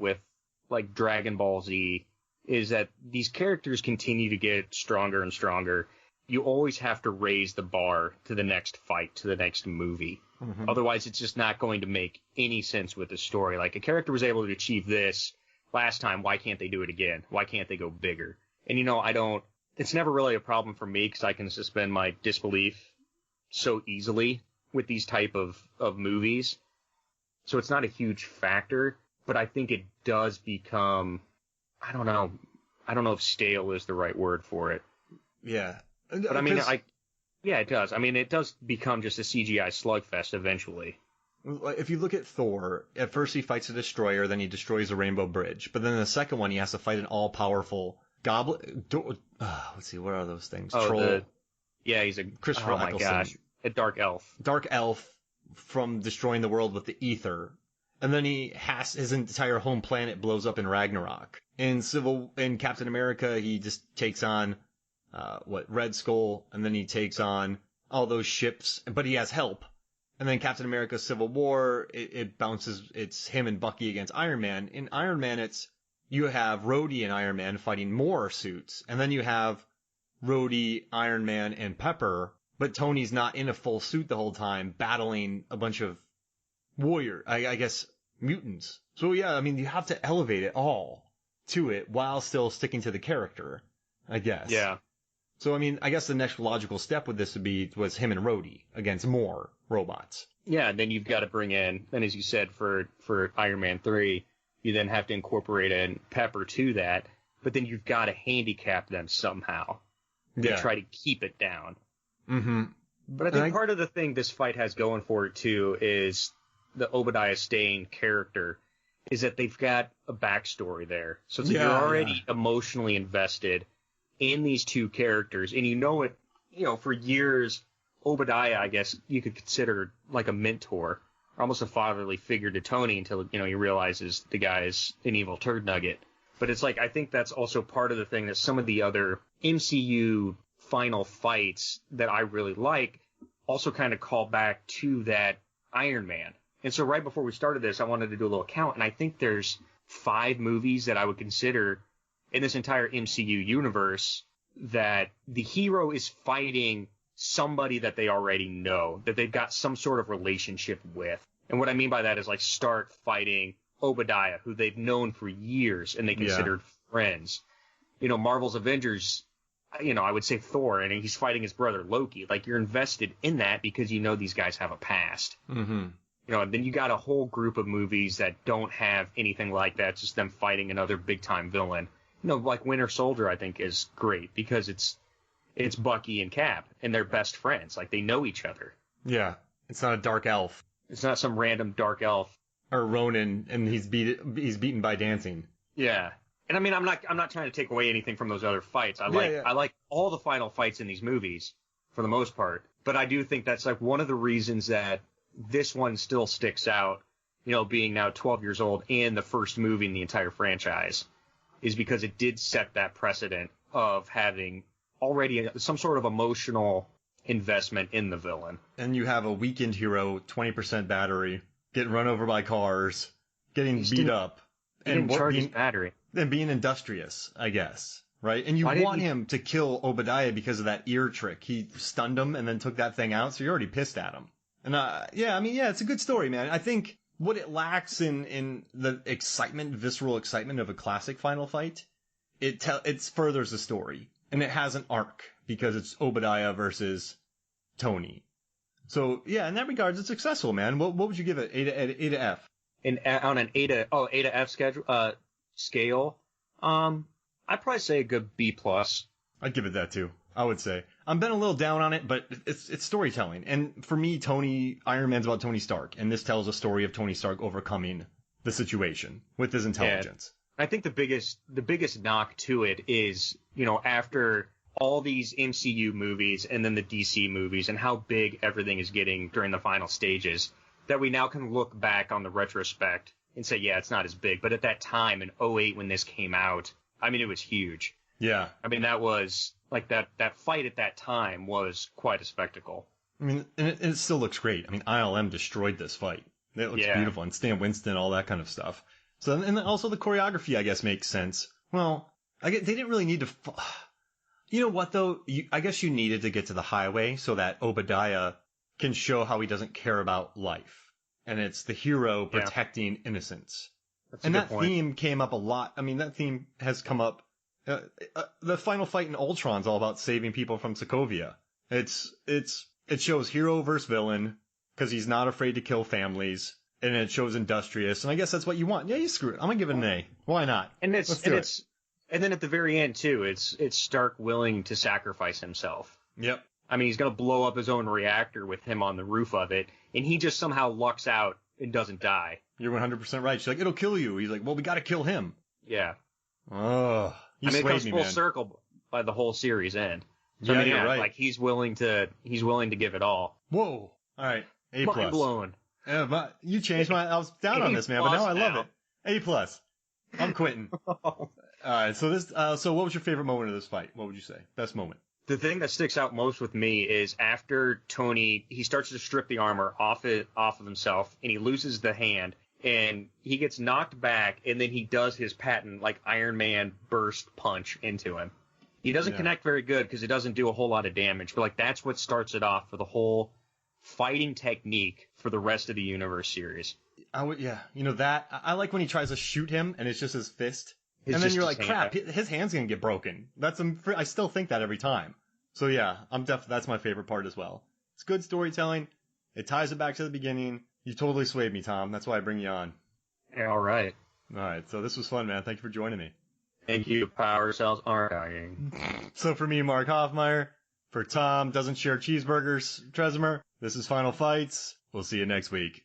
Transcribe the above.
with like Dragon Ball Z is that these characters continue to get stronger and stronger. You always have to raise the bar to the next fight, to the next movie. Mm-hmm. Otherwise, it's just not going to make any sense with the story. Like, a character was able to achieve this last time. Why can't they do it again? Why can't they go bigger? And, it's never really a problem for me because I can suspend my disbelief so easily with these type of movies. So it's not a huge factor, but I think it does become, I don't know if stale is the right word for it. Yeah. But I mean, yeah, it does. I mean, it does become just a CGI slugfest eventually. If you look at Thor, at first he fights a destroyer, then he destroys the Rainbow Bridge. But then in the second one, he has to fight an all-powerful goblin. Let's see, what are those things? Troll. He's a Christopher Eccleston. My gosh, a dark elf. Dark elf from destroying the world with the ether. And then his entire home planet blows up in Ragnarok. In Captain America, he just takes on Red Skull, and then he takes on all those ships, but he has help. And then Captain America Civil War, it bounces, it's him and Bucky against Iron Man. In Iron Man, you have Rhodey and Iron Man fighting more suits, and then you have Rhodey, Iron Man, and Pepper, but Tony's not in a full suit the whole time, battling a bunch of I guess, mutants. So yeah, I mean, you have to elevate it all to it while still sticking to the character, I guess. Yeah. So, I mean, I guess the next logical step with this was him and Rhodey against more robots. Yeah, and then you've got to bring in, and as you said, for Iron Man 3, you then have to incorporate in Pepper to that, but then you've got to handicap them somehow to try to keep it down. Mm-hmm. But I think part of the thing this fight has going for it, too, is the Obadiah Stane character, is that they've got a backstory there. So it's like you're already emotionally invested in these two characters, and for years, Obadiah, I guess you could consider like a mentor, almost a fatherly figure to Tony until, he realizes the guy's an evil turd nugget. But it's like, I think that's also part of the thing that some of the other MCU final fights that I really like also kind of call back to that Iron Man. And so right before we started this, I wanted to do a little count, and I think there's 5 movies that I would consider in this entire MCU universe that the hero is fighting somebody that they already know, that they've got some sort of relationship with. And what I mean by that is like start fighting Obadiah, who they've known for years and they considered friends. Marvel's Avengers, I would say Thor, and he's fighting his brother Loki. Like, you're invested in that because these guys have a past. Mm-hmm. And then you got a whole group of movies that don't have anything like that, just them fighting another big-time villain. Like Winter Soldier, I think, is great because it's Bucky and Cap, and they're best friends. Like, they know each other. Yeah, it's not a dark elf. It's not some random dark elf. Or Ronin, and he's beaten by dancing. Yeah, and I mean, I'm not trying to take away anything from those other fights. I like all the final fights in these movies for the most part, but I do think that's like one of the reasons that this one still sticks out. Being now 12 years old and the first movie in the entire franchise, is because it did set that precedent of having already some sort of emotional investment in the villain. And you have a weakened hero, 20% battery, getting run over by cars, getting beat up, and charge his battery. And being industrious, I guess, right? And you want him to kill Obadiah because of that ear trick. He stunned him and then took that thing out, so you're already pissed at him. And it's a good story, man. I think what it lacks in the excitement, visceral excitement of a classic final fight, it furthers the story. And it has an arc because it's Obadiah versus Tony. So, yeah, in that regard, it's successful, man. What would you give it? A to F? On an A to F scale, I'd probably say a good B+. I'd give it that, too. I would say. I'm been a little down on it, but it's storytelling. And for me, Iron Man's about Tony Stark, and this tells a story of Tony Stark overcoming the situation with his intelligence. Yeah. I think the biggest knock to it is, after all these MCU movies and then the DC movies and how big everything is getting during the final stages, that we now can look back on the retrospect and say, yeah, it's not as big. But at that time, in 2008, when this came out, I mean, it was huge. Yeah. I mean, that was, like, that fight at that time was quite a spectacle. I mean, and it still looks great. I mean, ILM destroyed this fight. It looks beautiful. And Stan Winston, all that kind of stuff. So, and also the choreography, I guess, makes sense. Well, they didn't really need to. You know what, though? I guess you needed to get to the highway so that Obadiah can show how he doesn't care about life. And it's the hero protecting innocence. And that theme came up a lot. I mean, that theme has come up. The final fight in Ultron's all about saving people from Sokovia. It shows hero versus villain because he's not afraid to kill families, and it shows industrious. And I guess that's what you want. Yeah, you screw it. I'm gonna give it an A. Why not? And and then at the very end too, it's Stark willing to sacrifice himself. Yep. I mean, he's gonna blow up his own reactor with him on the roof of it, and he just somehow lucks out and doesn't die. You're 100% right. She's like, it'll kill you. He's like, well, we got to kill him. Yeah. Oh, it comes full circle by the whole series end. So, yeah, you're right. Like he's willing to give it all. Whoa. All right. A+. Mind blown. Yeah, but you changed I was down on this, man, but now I love it. A+. I'm quitting. All right. So what was your favorite moment of this fight? What would you say? Best moment? The thing that sticks out most with me is after Tony, he starts to strip the armor off of himself, and he loses the hand, and he gets knocked back, and then he does his patent, like, Iron Man burst punch into him. He doesn't connect very good because it doesn't do a whole lot of damage, but, like, that's what starts it off for the whole fighting technique for the rest of the Universe series. I like when he tries to shoot him, and it's just his fist. And then you're like, crap, his hand's going to get broken. I still think that every time. So yeah, that's my favorite part as well. It's good storytelling. It ties it back to the beginning. You totally swayed me, Tom. That's why I bring you on. Yeah, all right. All right. So this was fun, man. Thank you for joining me. Thank you. Power cells aren't dying. So for me, Mark Hoffmeyer, for Tom, doesn't share cheeseburgers, Tresimer, this is Final Fights. We'll see you next week.